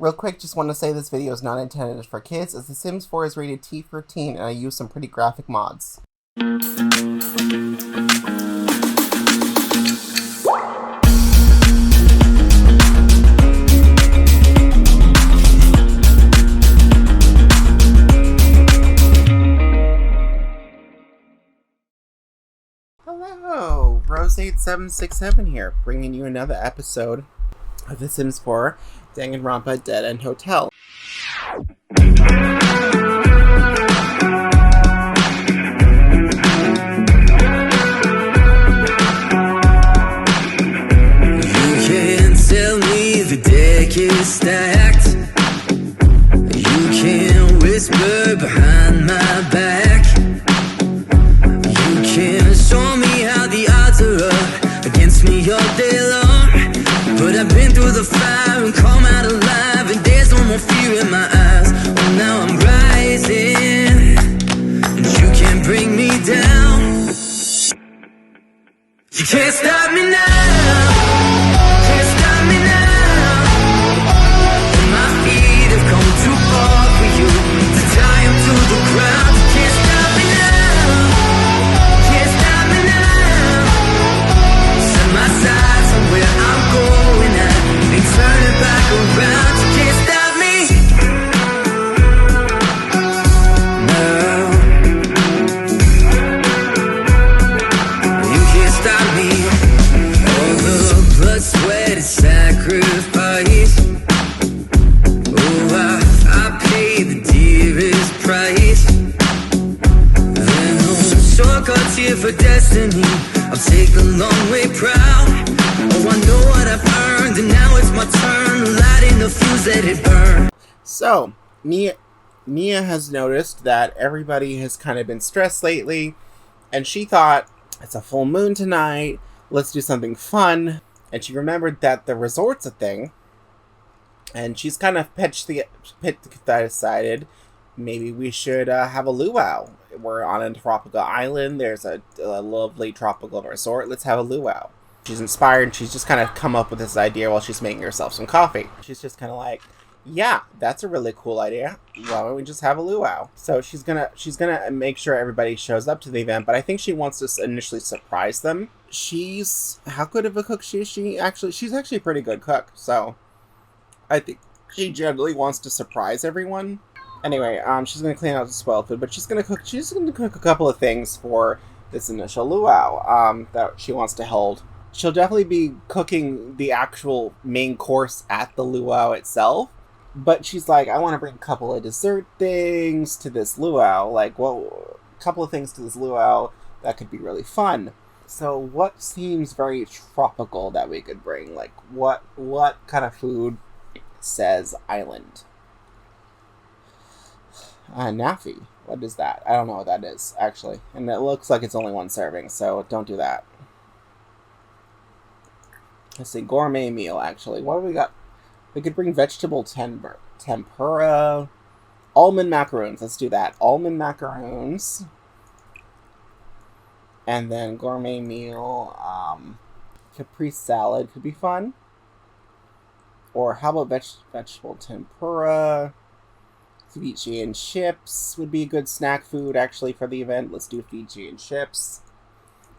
Real quick, just want to say this video is not intended for kids, as The Sims 4 is rated T for teen, and I use some pretty graphic mods. Hello, Rose8767 here, bringing you another episode of The Sims 4 Danganronpa Dead End Hotel. You can't tell me the deck is stacked. You can't whisper behind my back. You can't show me how the odds are up against me all day long. But I've been through the fire and come out alive, and there's no more fear in my eyes. Oh, now I'm rising, and you can't bring me down. You can't stop me now. Can't stop me now. And my feet have come too far for you to tie them to the ground. You can't stop me now. Can't stop me now. Set my sights on where I'm going at, and turn it back around. You can't stop me now. You can't stop me. All the blood, sweat, and sacrifice. Oh, I paid the dearest price. There are no shortcuts here for destiny. I'll take the long way proud. Oh, I know what I've earned, and now it's my turn. Lighting the fuse, let it burn. So, Mia has noticed that everybody has kind of been stressed lately, and she thought, it's a full moon tonight, let's do something fun. And she remembered that the resort's a thing, and she's kind of decided maybe we should have a luau. We're on a tropical island, there's a lovely tropical resort, let's have a luau. She's inspired, she's just kind of come up with this idea while she's making herself some coffee. She's just kind of like, yeah, that's a really cool idea. Why don't we just have a luau? So she's gonna make sure everybody shows up to the event, but I think she wants to initially surprise them. How good of a cook is she? She's actually a pretty good cook, so I think she generally wants to surprise everyone. Anyway, she's gonna clean out the spoiled food, but she's gonna cook a couple of things for this initial luau that she wants to hold. She'll definitely be cooking the actual main course at the luau itself, but she's like, I want to bring a couple of dessert things to this luau. Like, well, a couple of things to this luau that could be really fun. So what seems very tropical that we could bring? Like, what kind of food says island? Nafi. What is that? I don't know what that is, actually. And it looks like it's only one serving, so don't do that. Let's see, gourmet meal, actually. What do we got? We could bring vegetable tempura. Almond macaroons. Let's do that. Almond macaroons. And then gourmet meal. Capri salad could be fun. Or how about vegetable tempura? Ceviche and chips would be a good snack food, actually, for the event. Let's do ceviche and chips.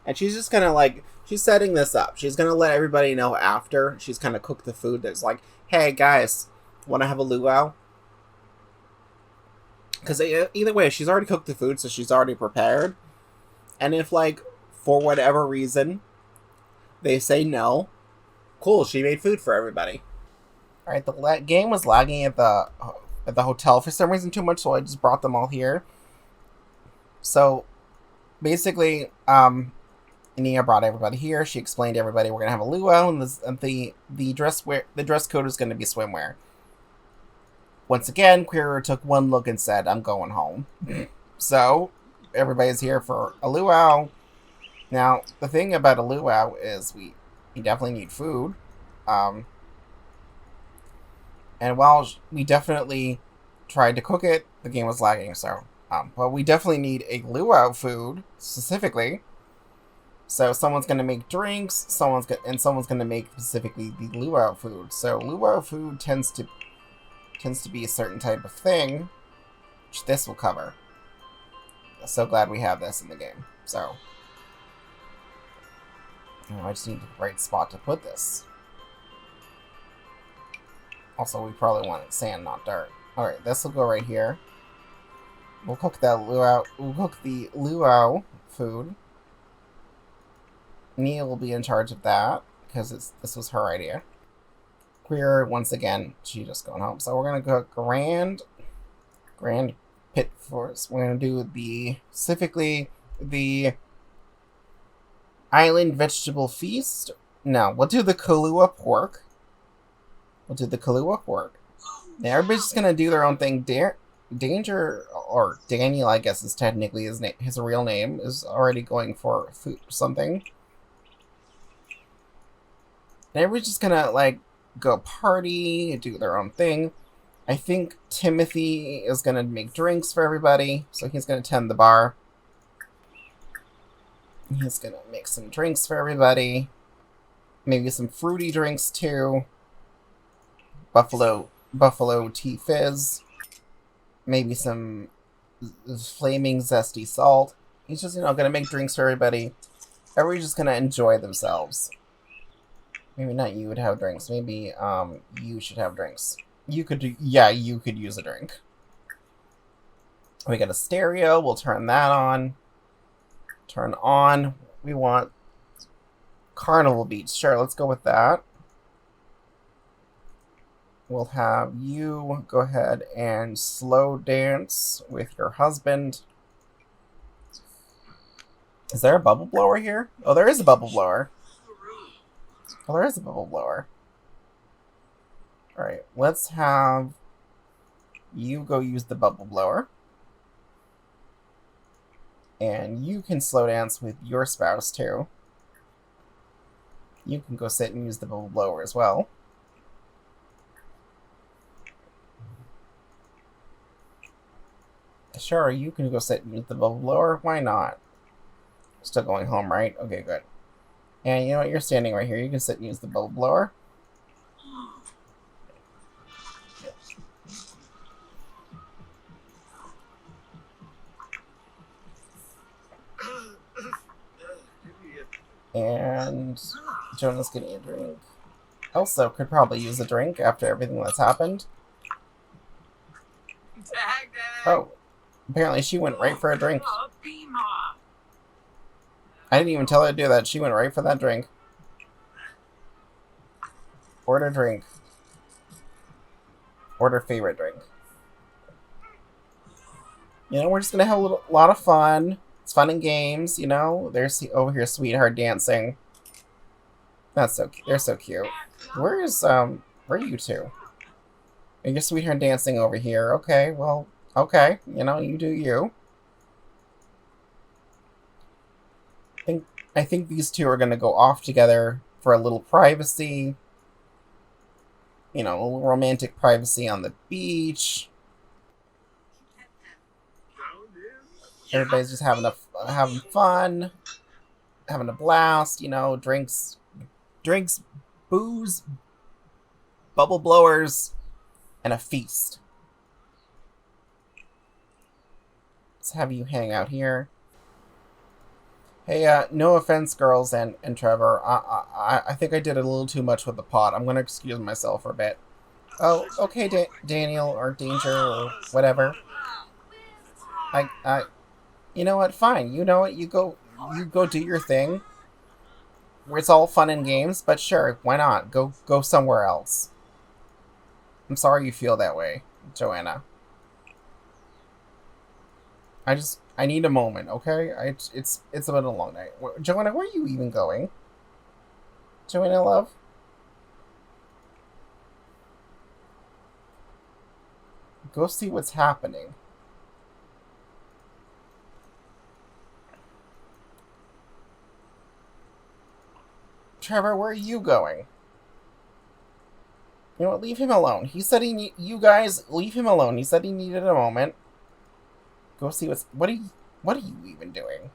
And she's just kind of like, she's setting this up. She's going to let everybody know after she's kind of cooked the food that's like, hey, guys, want to have a luau? Because either way, she's already cooked the food, so she's already prepared. And if, like, for whatever reason, they say no, cool, she made food for everybody. Alright, the game was lagging at the hotel for some reason too much, so I just brought them all here. So, basically, Nia brought everybody here. She explained to everybody we're gonna have a luau, and the dress code is gonna be swimwear. Once again, Queerer took one look and said, "I'm going home." So everybody's here for a luau. Now the thing about a luau is we definitely need food, and while we definitely tried to cook it, the game was lagging. So, but we definitely need a luau food specifically. So someone's going to make drinks, someone's going to make specifically the luau food. So luau food tends to tends to be a certain type of thing, which this will cover. I'm so glad we have this in the game. So, I just need the right spot to put this. Also, we probably want sand, not dirt. Alright, this will go right here. We'll cook that luau. We'll cook the luau food. Nia will be in charge of that, because this was her idea. Queer, once again, she just going home. So we're going to go grand pit force. We're going to do specifically the island vegetable feast. No, we'll do the Kahlua pork. Now everybody's just going to do their own thing. Danger, or Daniel, I guess is technically his real name, is already going for food something. And everybody's just going to, like, go party, do their own thing. I think Timothy is going to make drinks for everybody, so he's going to tend the bar. He's going to make some drinks for everybody. Maybe some fruity drinks, too. Buffalo tea fizz. Maybe some flaming zesty salt. He's just, going to make drinks for everybody. Everybody's just going to enjoy themselves. Maybe not you would have drinks. Maybe you should have drinks. You could use a drink. We got a stereo. We'll turn that on. Turn on. We want Carnival Beats. Sure, let's go with that. We'll have you go ahead and slow dance with your husband. Is there a bubble blower here? Oh, there is a bubble blower. Alright, let's have you go use the bubble blower. And you can slow dance with your spouse, too. You can go sit and use the bubble blower as well. Sure, you can go sit and use the bubble blower. Why not? Still going home, right? Okay, good. And you know what? You're standing right here. You can sit and use the bubble blower. And Jonah's getting a drink. Elsa could probably use a drink after everything that's happened. Oh, apparently she went right for a drink. I didn't even tell her to do that. She went right for that drink. Order drink. Order favorite drink. You know, we're just gonna have a lot of fun. It's fun and games, you know. There's over here, sweetheart dancing. That's so cute. They're so cute. Where are you two? Are your sweetheart dancing over here? Okay, well, okay. You know, you do you. I think these two are going to go off together for a little privacy. You know, a little romantic privacy on the beach. Everybody's just having fun, having a blast. You know, drinks, booze, bubble blowers, and a feast. Let's have you hang out here. Hey, no offense, girls and Trevor. I think I did a little too much with the pot. I'm gonna excuse myself for a bit. Oh, okay, Daniel or Danger or whatever. You know what? Fine. You know what? You go do your thing. It's all fun and games, but sure, why not? Go somewhere else. I'm sorry you feel that way, Joanna. I need a moment, okay? It's been a long night. Joanna, where are you even going? Joanna, love? Go see what's happening. Trevor, where are you going? You know what? Leave him alone. He said you guys, leave him alone. He said he needed a moment. Go see what are you even doing?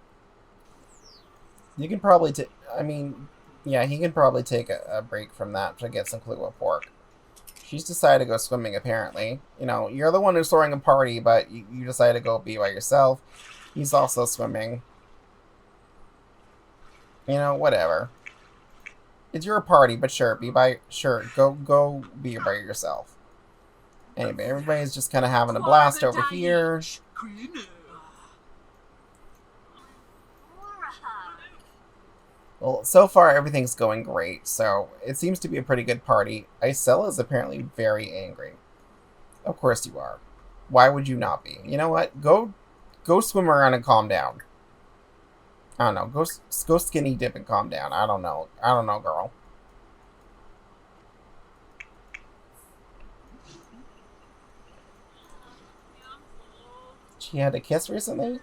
You can probably he can probably take a break from that to get some Kahlua pork. She's decided to go swimming, apparently. You know, you're the one who's throwing a party, but you decided to go be by yourself. He's also swimming. You know, whatever. It's your party, but sure, go be by yourself. Anyway, everybody's just kind of having a blast over here. Well, so far everything's going great, so it seems to be a pretty good party. Isela is apparently very angry. Of course you are. Why would you not be? You know what? Go swim around and calm down. I don't know. Go skinny dip and calm down. I don't know, girl. She had a kiss recently?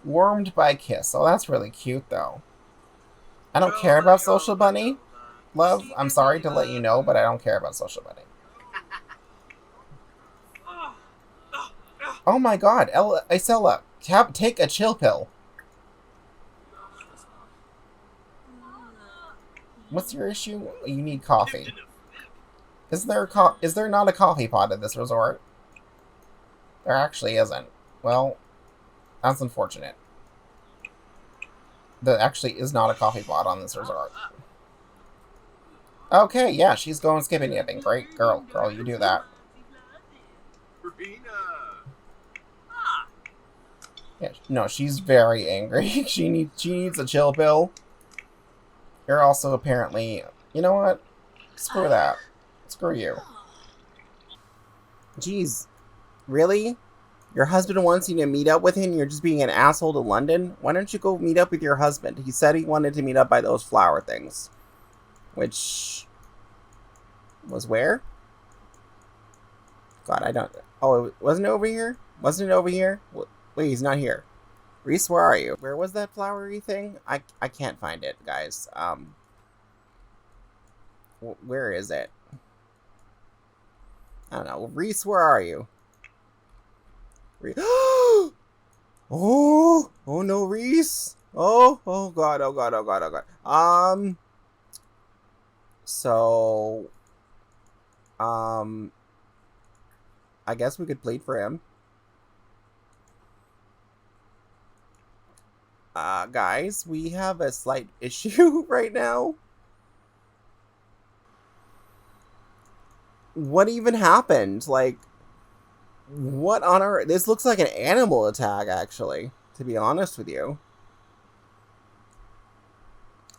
Warmed by kiss. Oh, that's really cute, though. I don't care about Social Bunny, love. I'm sorry to let you know, but I don't care about Social Bunny. Oh my god, Isela, take a chill pill. What's your issue? You need coffee. Is there not a coffee pot at this resort? There actually isn't. Well, that's unfortunate. There actually is not a coffee pot on this resort. Okay, yeah, she's going skipping nipping. Great, girl, you do that. Yeah, no, she's very angry. she needs a chill pill. You're also apparently, you know what? Screw that. Screw you. Jeez, really? Your husband wants you to meet up with him, you're just being an asshole to London? Why don't you go meet up with your husband? He said he wanted to meet up by those flower things. Which... was where? God, I don't... Oh, wasn't it over here? Wasn't it over here? Wait, he's not here. Reese, where are you? Where was that flowery thing? I can't find it, guys. Where is it? I don't know. Reese, where are you? Oh no, Reese. Oh god, oh god, oh god, oh god. So I guess we could plead for him. Guys, we have a slight issue right now. What even happened? Like, what on earth? This looks like an animal attack, actually, to be honest with you.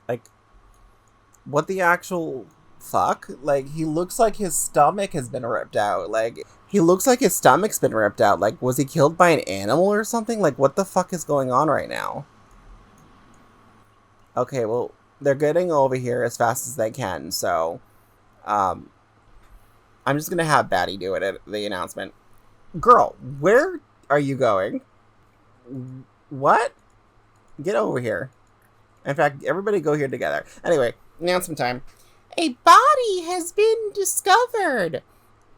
Like, what the actual fuck? Like, he looks like his stomach has been ripped out. Like, he looks like his stomach's been ripped out. Like, was he killed by an animal or something? Like, what the fuck is going on right now? Okay, well, they're getting over here as fast as they can, so, I'm just gonna have Batty do it at the announcement. Girl, where are you going? What? Get over here. In fact, everybody go here together. Anyway, announcement time. A body has been discovered.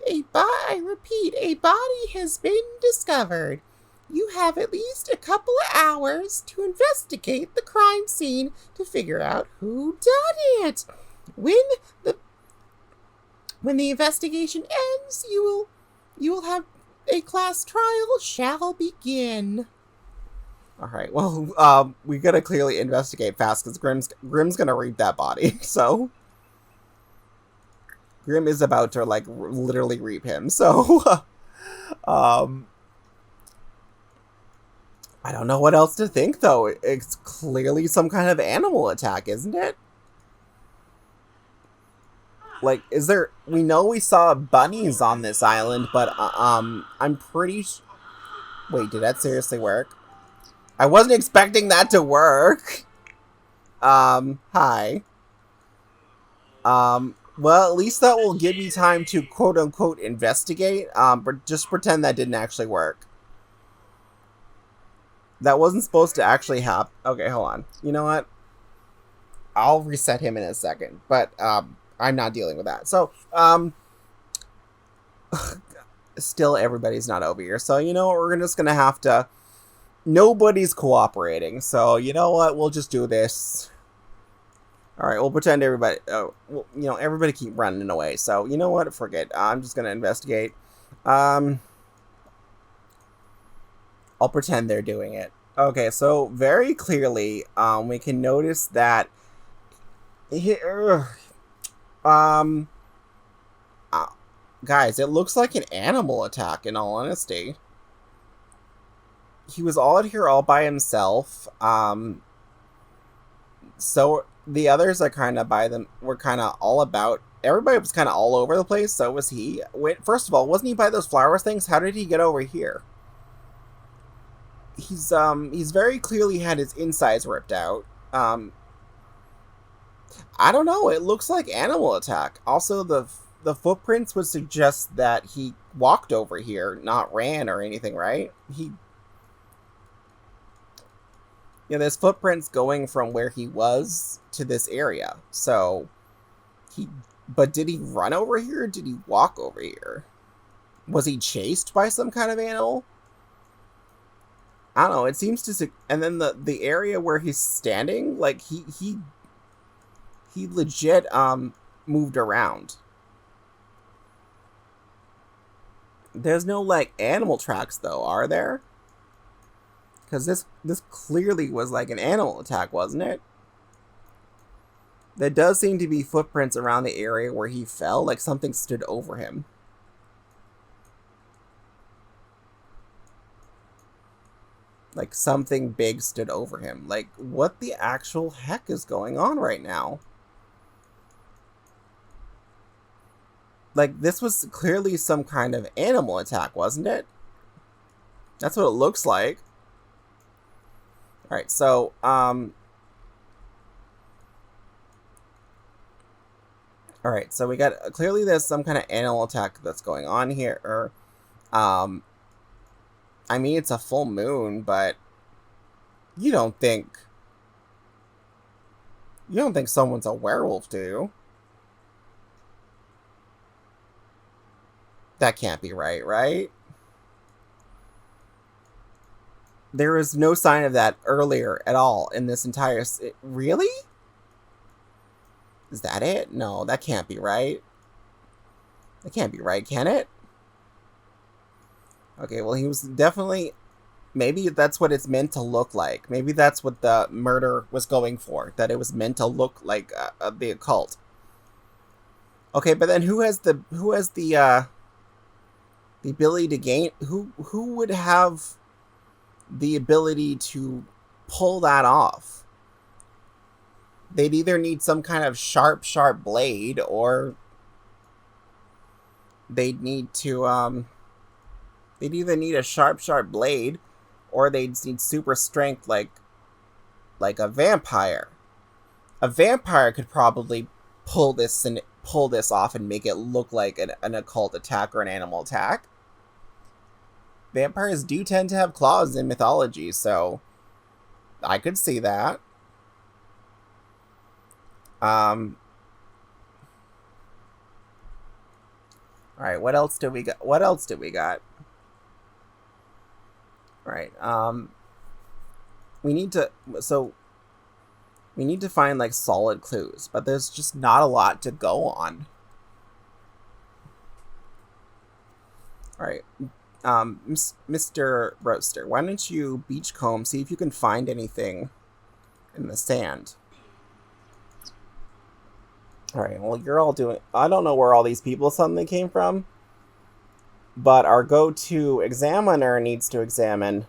I repeat, a body has been discovered. You have at least a couple of hours to investigate the crime scene to figure out who done it. When the investigation ends, you will have a class trial shall begin. Alright, well, we gotta clearly investigate fast, because Grimm's gonna reap that body, so... Grimm is about to, like, literally reap him, so... I don't know what else to think, though. It's clearly some kind of animal attack, isn't it? Like, is there... We know we saw bunnies on this island, but, I'm pretty... Wait, did that seriously work? I wasn't expecting that to work. Hi. Well, at least that will give me time to quote-unquote investigate, but just pretend that didn't actually work. That wasn't supposed to actually happen. Okay, hold on. You know what? I'll reset him in a second, but, I'm not dealing with that. So, still everybody's not over here. So, you know what? We're just gonna have to... Nobody's cooperating. So, you know what? We'll just do this. All right, we'll pretend everybody, everybody keep running away. So, you know what? Forget. I'm just going to investigate. I'll pretend they're doing it. Okay, so very clearly, we can notice that here, guys, it looks like an animal attack, in all honesty. He was all out here all by himself. So the others are kind of were kind of all about, everybody was kind of all over the place, so was he. Wait, first of all, wasn't he by those flowers things? How did he get over here? He's very clearly had his insides ripped out. I don't know, it looks like animal attack. Also, the footprints would suggest that he walked over here, not ran or anything, right? There's footprints going from where he was to this area. So, but did he run over here or did he walk over here? Was he chased by some kind of animal? I don't know, it seems to, and then the area where he's standing, like, he legit, moved around. There's no, like, animal tracks, though, are there? Because this clearly was like an animal attack, wasn't it? There does seem to be footprints around the area where he fell, like something stood over him. Like something big stood over him. Like, what the actual heck is going on right now? Like, this was clearly some kind of animal attack, wasn't it? That's what it looks like. Alright, so, alright, so we got, clearly there's some kind of animal attack that's going on here, or, I mean, it's a full moon, but you don't think someone's a werewolf, do you? That can't be right, right? There is no sign of that earlier at all in this entire... Really? Is that it? No, that can't be right. That can't be right, can it? Okay, well, he was definitely... Maybe that's what it's meant to look like. Maybe that's what the murder was going for. That it was meant to look like the occult. Okay, but then who has the ability to gain... Who would have the ability to pull that off? They'd either need some kind of sharp blade, or they'd need to, they'd either need a sharp blade, or they'd need super strength like a vampire. A vampire could probably pull this off and make it look like an occult attack or an animal attack. Vampires do tend to have claws in mythology, so I could see that. Alright, what else do we got? Alright, we need to find, like, solid clues, but there's just not a lot to go on. Alright, Mr. Roaster, why don't you beachcomb, see if you can find anything in the sand. Alright, well, you're all doing... I don't know where all these people suddenly came from, but our go-to examiner needs to examine.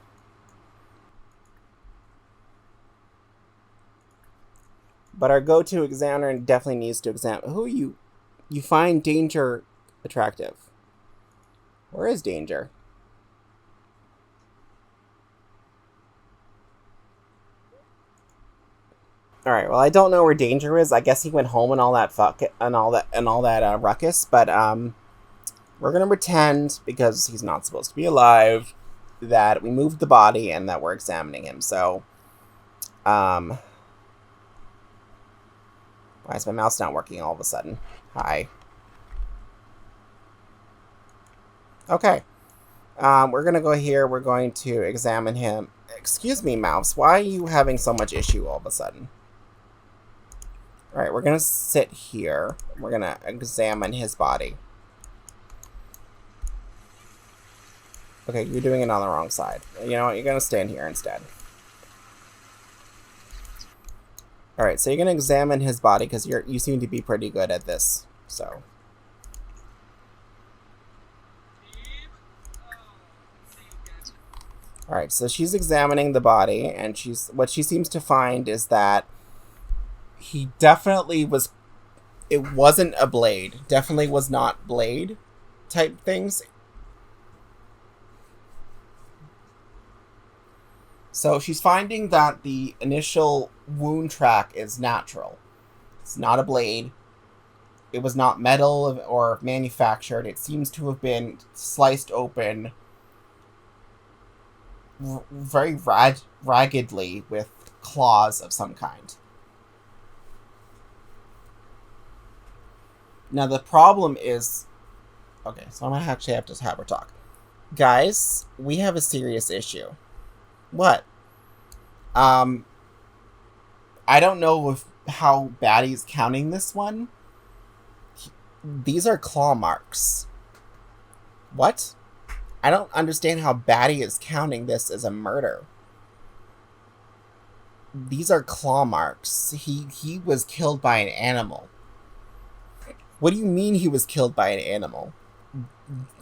But our go-to examiner definitely needs to examine... Who you find Danger attractive. Where is Danger? Alright, well, I don't know where Danger is. I guess he went home and all that ruckus, but we're gonna pretend, because he's not supposed to be alive, that we moved the body and that we're examining him. So, why is my mouse not working all of a sudden? Hi. Okay. We're gonna go here. We're going to examine him. Excuse me, mouse. Why are you having so much issue all of a sudden? Alright, we're gonna sit here. We're gonna examine his body. Okay, you're doing it on the wrong side. You know what? You're gonna stand here instead. Alright, so you're gonna examine his body because you seem to be pretty good at this. So. Alright, so she's examining the body, and what she seems to find is that he definitely was. It wasn't a blade. Definitely was not blade type things. So she's finding that the initial wound track is natural. It's not a blade. It was not metal or manufactured. It seems to have been sliced open very raggedly with claws of some kind. Now the problem is... Okay, so I'm going to actually have to have her talk. Guys, we have a serious issue. What? I don't know how Batty's counting this one. These are claw marks. What? I don't understand how Batty is counting this as a murder. These are claw marks. He was killed by an animal. What do you mean he was killed by an animal?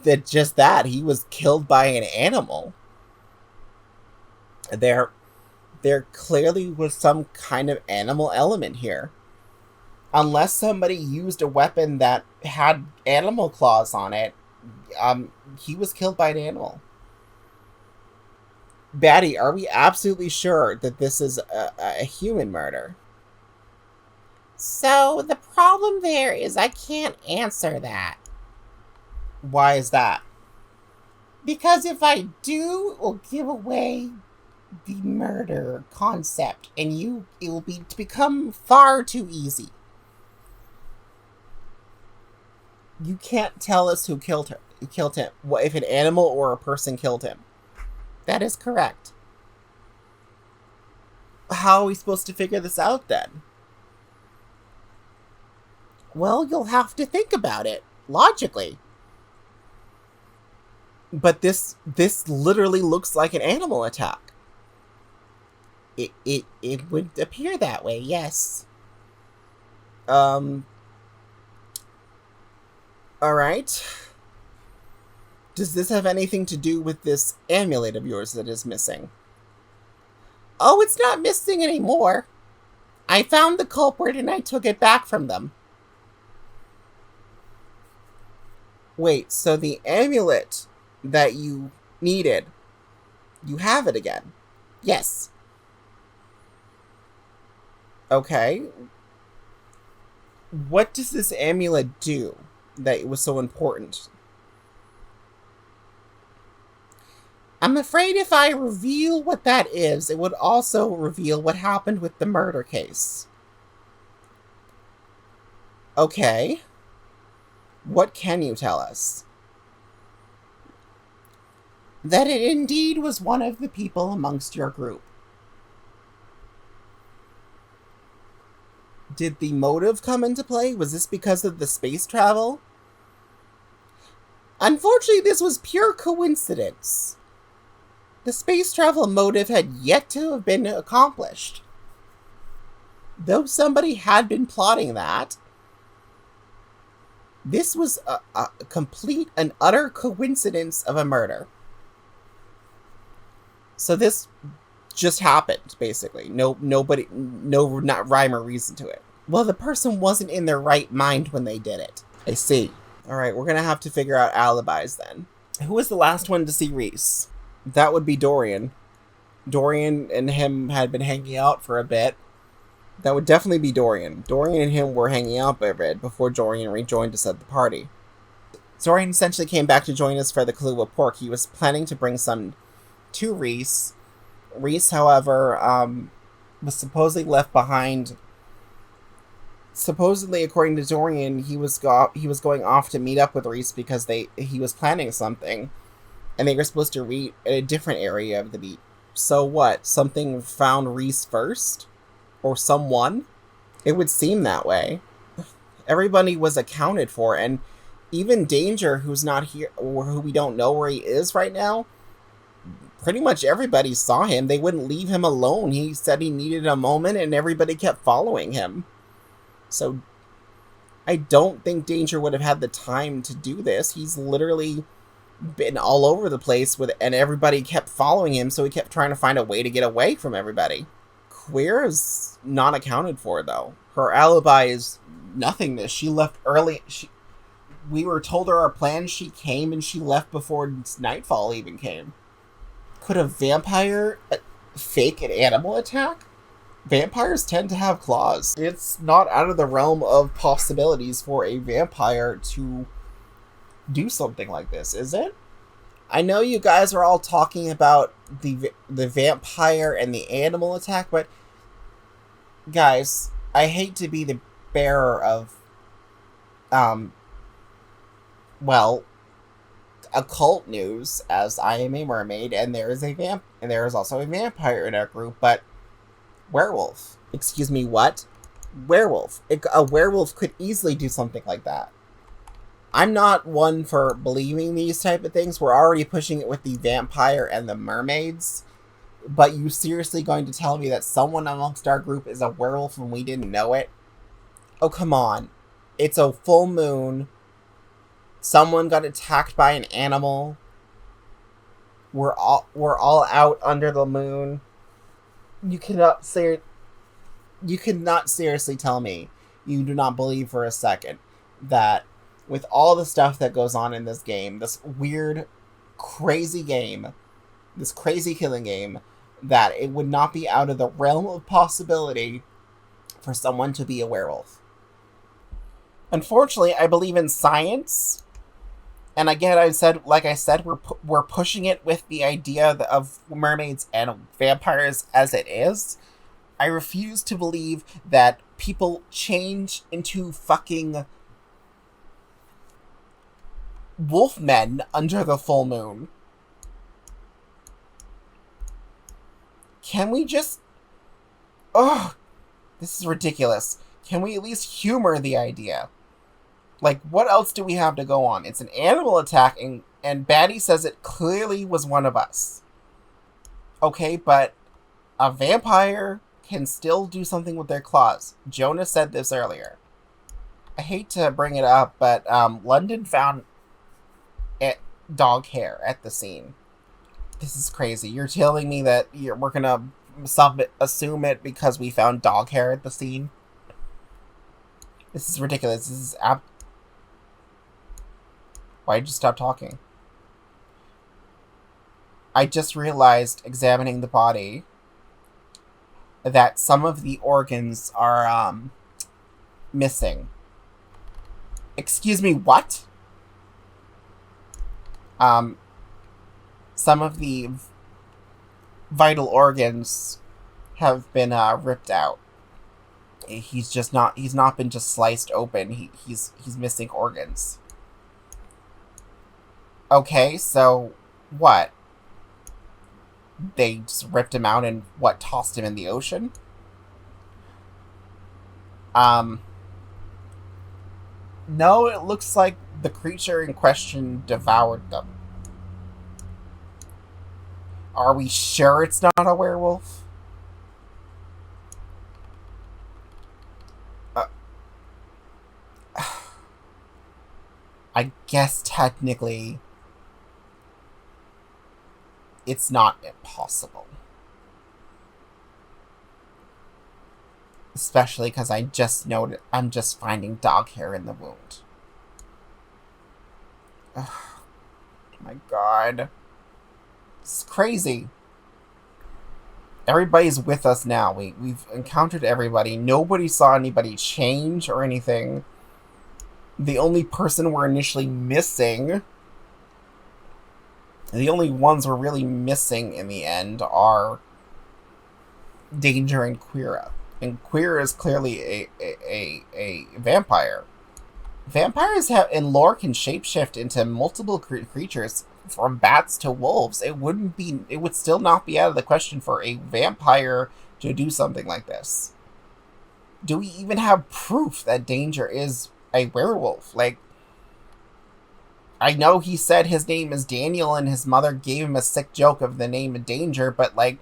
That he was killed by an animal. There clearly was some kind of animal element here. Unless somebody used a weapon that had animal claws on it, he was killed by an animal. Batty, are we absolutely sure that this is a human murder? So, the problem there is I can't answer that. Why is that? Because if I do, it will give away the murder concept, and it will become far too easy. You can't tell us who killed him. What if an animal or a person killed him? That is correct. How are we supposed to figure this out then? Well, you'll have to think about it logically. But this literally looks like an animal attack. It would appear that way, yes. Alright. Does this have anything to do with this amulet of yours that is missing? Oh, it's not missing anymore. I found the culprit and I took it back from them. Wait, so the amulet that you needed, you have it again? Yes. Okay. What does this amulet do that it was so important? I'm afraid if I reveal what that is, it would also reveal what happened with the murder case. Okay. What can you tell us? That it indeed was one of the people amongst your group. Did the motive come into play? Was this because of the space travel? Unfortunately, this was pure coincidence. The space travel motive had yet to have been accomplished. Though somebody had been plotting that, this was a complete and utter coincidence of a murder. So this just happened, basically. No not rhyme or reason to it. Well, the person wasn't in their right mind when they did it. I see. Alright, we're gonna have to figure out alibis then. Who was the last one to see Reese? That would be Dorian. Dorian and him had been hanging out for a bit. That would definitely be Dorian. Dorian and him were hanging out a bit before Dorian rejoined us at the party. Dorian essentially came back to join us for the Kahlua pork. He was planning to bring some to Reese. Reese, however, was supposedly left behind. Supposedly, according to Dorian, he was going off to meet up with Reese because he was planning something, and they were supposed to meet at a different area of the beach. So what? Something found Reese first? Or someone? It would seem that way. Everybody was accounted for, and even Danger, who's not here, or who we don't know where he is right now, pretty much everybody saw him. They wouldn't leave him alone. He said he needed a moment, and everybody kept following him. So I don't think Danger would have had the time to do this. He's literally been all over the place and everybody kept following him, so he kept trying to find a way to get away from everybody. Queer is not accounted for, though. Her alibi is nothingness. She left early. We were told her our plan. She came and she left before nightfall even came. Could a vampire fake an animal attack? Vampires tend to have claws. It's not out of the realm of possibilities for a vampire to do something like this, is it? I know you guys are all talking about the vampire and the animal attack, but guys, I hate to be the bearer of occult news, as I am a mermaid and there is also a vampire in our group, but werewolf. Excuse me, what? Werewolf. A werewolf could easily do something like that. I'm not one for believing these type of things. We're already pushing it with the vampire and the mermaids. But you seriously going to tell me that someone amongst our group is a werewolf and we didn't know it? Oh, come on. It's a full moon. Someone got attacked by an animal. We're all out under the moon. You cannot seriously tell me you do not believe for a second that with all the stuff that goes on in this game, this weird, crazy game, this crazy killing game, that it would not be out of the realm of possibility for someone to be a werewolf. Unfortunately, I believe in science, and again, like I said, we're pushing it with the idea of mermaids and vampires as it is. I refuse to believe that people change into fucking wolfmen under the full moon. Can we just... Ugh! This is ridiculous. Can we at least humor the idea? Like, what else do we have to go on? It's an animal attack, and Batty says it clearly was one of us. Okay, but a vampire can still do something with their claws. Jonah said this earlier. I hate to bring it up, but London found dog hair at the scene. This is crazy. You're telling me that we're gonna assume it because we found dog hair at the scene? This is ridiculous. This is Why'd you stop talking? I just realized, examining the body, that some of the organs are missing. Excuse me, what? Some of the vital organs have been ripped out. He's not been just sliced open. He's missing organs. Okay, so what? They just ripped him out and tossed him in the ocean? No, it looks like the creature in question devoured them. Are we sure it's not a werewolf? I guess technically it's not impossible. Especially because I just noted I'm just finding dog hair in the wound. Ugh. My god. It's crazy. Everybody's with us now. We've encountered everybody. Nobody saw anybody change or anything. The only person we're initially missing... The only ones we're really missing in the end are Danger and Queera. And Queera is clearly a vampire. Vampires in lore can shapeshift into multiple creatures, from bats to wolves. It would still not be out of the question for a vampire to do something like this. Do we even have proof that Danger is a werewolf? Like, I know he said his name is Daniel and his mother gave him a sick joke of the name of Danger, but like,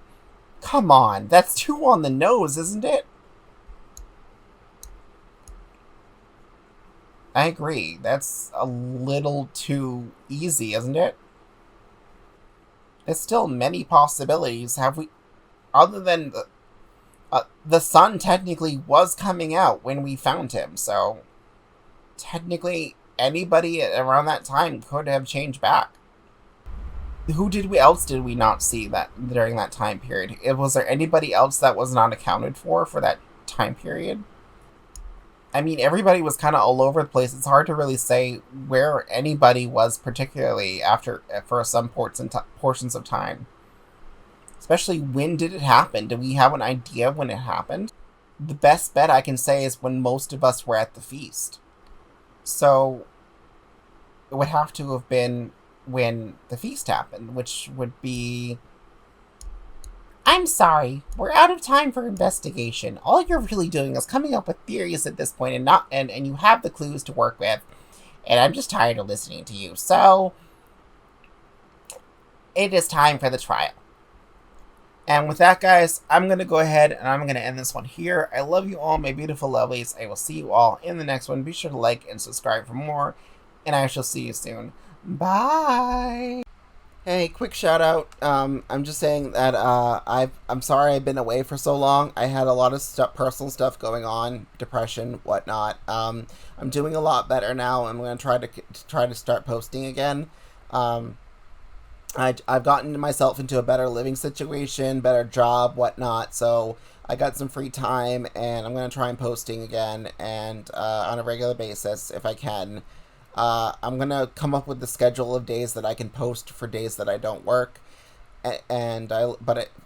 come on, that's too on the nose, isn't it? I agree. That's a little too easy, isn't it? There's still many possibilities. Have we, other than the sun technically was coming out when we found him, so technically anybody around that time could have changed back. Who else did we not see that during that time period? Was there anybody else that was not accounted for that time period? I mean, everybody was kind of all over the place. It's hard to really say where anybody was, particularly for some portions of time. Especially, when did it happen? Do we have an idea of when it happened? The best bet I can say is when most of us were at the feast. So, it would have to have been when the feast happened, which would be... I'm sorry, we're out of time for investigation. All you're really doing is coming up with theories at this point, and you have the clues to work with, and I'm just tired of listening to you. So, it is time for the trial. And with that, guys, I'm going to go ahead and I'm going to end this one here. I love you all, my beautiful lovelies. I will see you all in the next one. Be sure to like and subscribe for more, and I shall see you soon. Bye! Hey, quick shout out. I'm just saying that I'm sorry I've been away for so long. I had a lot of personal stuff going on, depression, whatnot. I'm doing a lot better now. I'm going to try to start posting again. I've gotten myself into a better living situation, better job, whatnot. So I got some free time, and I'm going to try and posting again and on a regular basis if I can. I'm going to come up with the schedule of days that I can post for days that I don't work.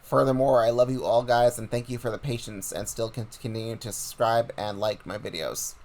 Furthermore, I love you all, guys, and thank you for the patience and still continue to subscribe and like my videos.